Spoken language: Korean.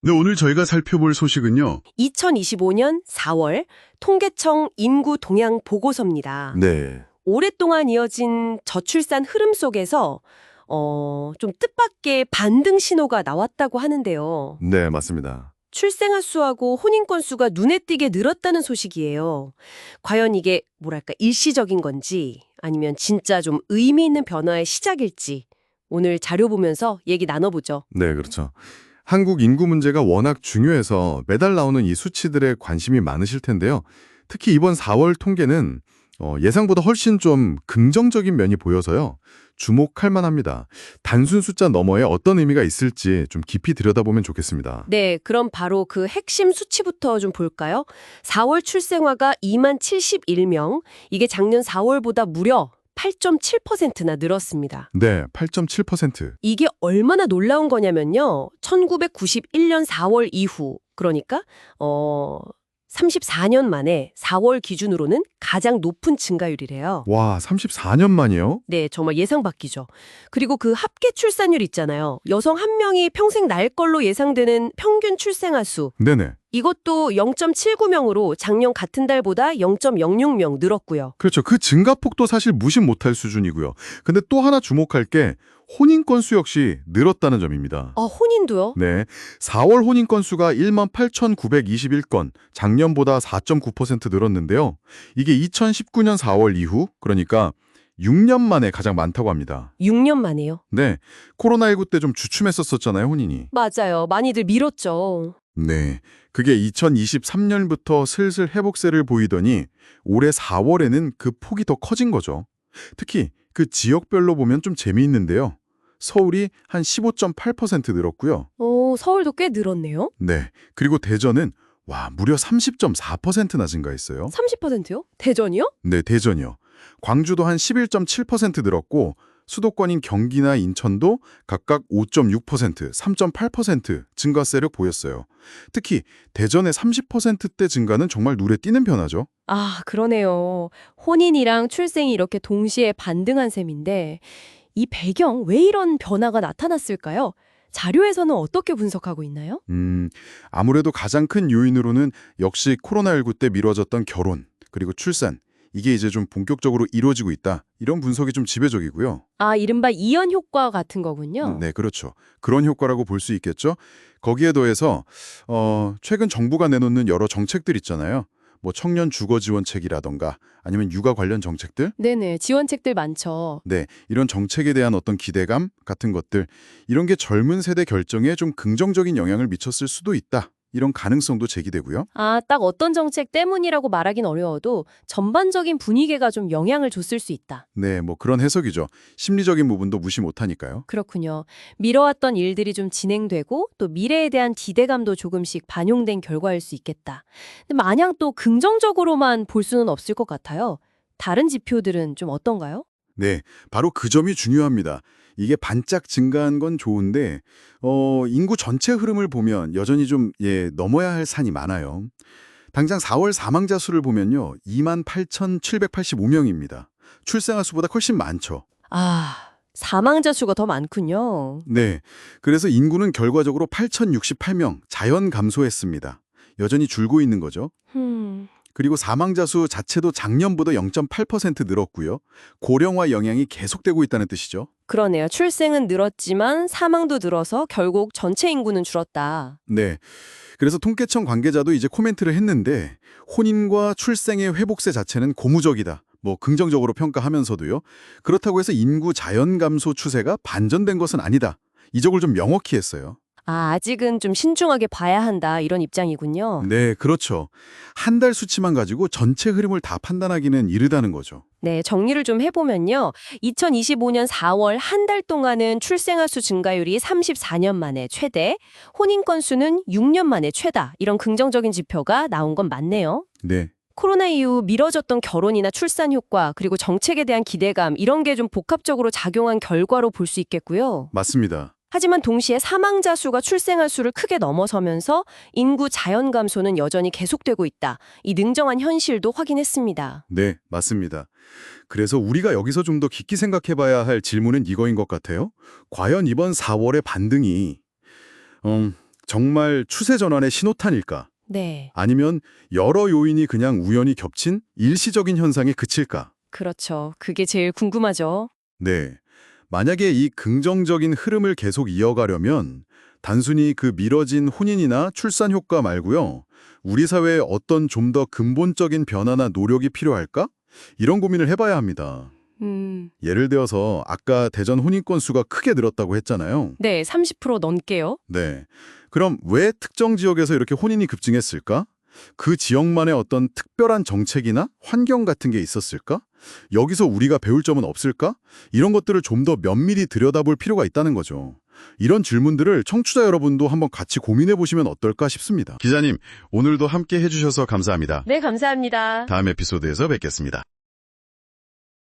네, 오늘 저희가 살펴볼 소식은요. 2025년 4월 통계청 인구 동향 보고서입니다. 네. 오랫동안 이어진 저출산 흐름 속에서 좀 뜻밖의 반등 신호가 나왔다고 하는데요. 네, 맞습니다. 출생아 수하고 혼인 건수가 눈에 띄게 늘었다는 소식이에요. 과연 이게 뭐랄까 일시적인 건지 아니면 진짜 좀 의미 있는 변화의 시작일지 오늘 자료 보면서 얘기 나눠보죠. 네, 그렇죠. 한국 인구 문제가 워낙 중요해서 매달 나오는 이 수치들에 관심이 많으실 텐데요. 특히 이번 4월 통계는 예상보다 훨씬 좀 긍정적인 면이 보여서요. 주목할 만합니다. 단순 숫자 너머에 어떤 의미가 있을지 좀 깊이 들여다보면 좋겠습니다. 네, 그럼 바로 그 핵심 수치부터 좀 볼까요? 4월 출생아가 2만 71명, 이게 작년 4월보다 무려 8.7%나 늘었습니다. 네, 8.7%. 이게 얼마나 놀라운 거냐면요. 1991년 4월 이후, 그러니까 34년 만에 4월 기준으로는 가장 높은 증가율이래요. 와, 34년 만이요? 네, 정말 예상 밖이죠. 그리고 그 합계 출산율 있잖아요. 여성 한 명이 평생 낳을 걸로 예상되는 평균 출생아 수. 네네. 이것도 0.79명으로 작년 같은 달보다 0.06명 늘었고요. 그렇죠. 그 증가폭도 사실 무시 못할 수준이고요. 근데 또 하나 주목할 게 혼인 건수 역시 늘었다는 점입니다. 혼인도요? 네, 4월 혼인 건수가 18,921건, 작년보다 4.9% 늘었는데요. 이게 2019년 4월 이후, 그러니까 6년 만에 가장 많다고 합니다. 6년 만에요. 네, 코로나19 때 좀 주춤했었잖아요, 혼인이. 맞아요. 많이들 미뤘죠. 네, 그게 2023년부터 슬슬 회복세를 보이더니 올해 4월에는 그 폭이 더 커진 거죠. 특히 그 지역별로 보면 좀 재미있는데요. 서울이 한 15.8% 늘었고요. 서울도 꽤 늘었네요. 네, 그리고 대전은 무려 30.4%나 증가했어요. 30%요? 대전이요? 네, 대전이요. 광주도 한 11.7% 늘었고 수도권인 경기나 인천도 각각 5.6%, 3.8% 증가세를 보였어요. 특히 대전의 30%대 증가는 정말 눈에 띄는 변화죠. 아, 그러네요. 혼인이랑 출생이 이렇게 동시에 반등한 셈인데 이 배경 왜 이런 변화가 나타났을까요? 자료에서는 어떻게 분석하고 있나요? 아무래도 가장 큰 요인으로는 역시 코로나19 때 미뤄졌던 결혼, 그리고 출산, 이게 이제 좀 본격적으로 이루어지고 있다. 이런 분석이 좀 지배적이고요. 아, 이른바 이연 효과 같은 거군요. 네, 그렇죠. 그런 효과라고 볼 수 있겠죠. 거기에 더해서 최근 정부가 내놓는 여러 정책들 있잖아요. 뭐 청년 주거 지원책이라던가 아니면 육아 관련 정책들. 네네, 지원책들 많죠. 네, 이런 정책에 대한 어떤 기대감 같은 것들, 이런 게 젊은 세대 결정에 좀 긍정적인 영향을 미쳤을 수도 있다. 이런 가능성도 제기되고요. 아, 딱 어떤 정책 때문이라고 말하긴 어려워도 전반적인 분위기가 좀 영향을 줬을 수 있다. 네, 뭐 그런 해석이죠. 심리적인 부분도 무시 못하니까요. 그렇군요. 미뤄왔던 일들이 좀 진행되고 또 미래에 대한 기대감도 조금씩 반영된 결과일 수 있겠다. 근데 마냥 또 긍정적으로만 볼 수는 없을 것 같아요. 다른 지표들은 좀 어떤가요? 네, 바로 그 점이 중요합니다. 이게 반짝 증가한 건 좋은데 인구 전체 흐름을 보면 여전히 좀 넘어야 할 산이 많아요. 당장 4월 사망자 수를 보면요. 28,785명입니다. 출생아 수보다 훨씬 많죠. 아, 사망자 수가 더 많군요. 네, 그래서 인구는 결과적으로 8,068명 자연 감소했습니다. 여전히 줄고 있는 거죠. 그리고 사망자 수 자체도 작년보다 0.8% 늘었고요. 고령화 영향이 계속되고 있다는 뜻이죠. 그러네요. 출생은 늘었지만 사망도 늘어서 결국 전체 인구는 줄었다. 네. 그래서 통계청 관계자도 이제 코멘트를 했는데 혼인과 출생의 회복세 자체는 고무적이다. 뭐 긍정적으로 평가하면서도요. 그렇다고 해서 인구 자연 감소 추세가 반전된 것은 아니다. 이 점을 좀 명확히 했어요. 아, 아직은 좀 신중하게 봐야 한다 이런 입장이군요. 네, 그렇죠. 한 달 수치만 가지고 전체 흐름을 다 판단하기는 이르다는 거죠. 네, 정리를 좀 해보면요. 2025년 4월 한 달 동안은 출생아 수 증가율이 34년 만에 최대, 혼인 건수는 6년 만에 최다. 이런 긍정적인 지표가 나온 건 맞네요. 네. 코로나 이후 미뤄졌던 결혼이나 출산 효과, 그리고 정책에 대한 기대감, 이런 게 좀 복합적으로 작용한 결과로 볼 수 있겠고요. 맞습니다. 하지만 동시에 사망자 수가 출생아 수를 크게 넘어서면서 인구 자연 감소는 여전히 계속되고 있다. 이 냉정한 현실도 확인했습니다. 네, 맞습니다. 그래서 우리가 여기서 좀 더 깊게 생각해 봐야 할 질문은 이거인 것 같아요. 과연 이번 4월의 반등이 정말 추세 전환의 신호탄일까? 네, 아니면 여러 요인이 그냥 우연히 겹친 일시적인 현상에 그칠까? 그렇죠. 그게 제일 궁금하죠. 네. 만약에 이 긍정적인 흐름을 계속 이어가려면 단순히 그 미뤄진 혼인이나 출산 효과 말고요. 우리 사회에 어떤 좀 더 근본적인 변화나 노력이 필요할까? 이런 고민을 해봐야 합니다. 예를 들어서 아까 대전 혼인 건수가 크게 늘었다고 했잖아요. 네, 30% 넘게요. 네. 그럼 왜 특정 지역에서 이렇게 혼인이 급증했을까? 그 지역만의 어떤 특별한 정책이나 환경 같은 게 있었을까? 여기서 우리가 배울 점은 없을까? 이런 것들을 좀 더 면밀히 들여다볼 필요가 있다는 거죠. 이런 질문들을 청취자 여러분도 한번 같이 고민해 보시면 어떨까 싶습니다. 기자님, 오늘도 함께 해주셔서 감사합니다. 네, 감사합니다. 다음 에피소드에서 뵙겠습니다.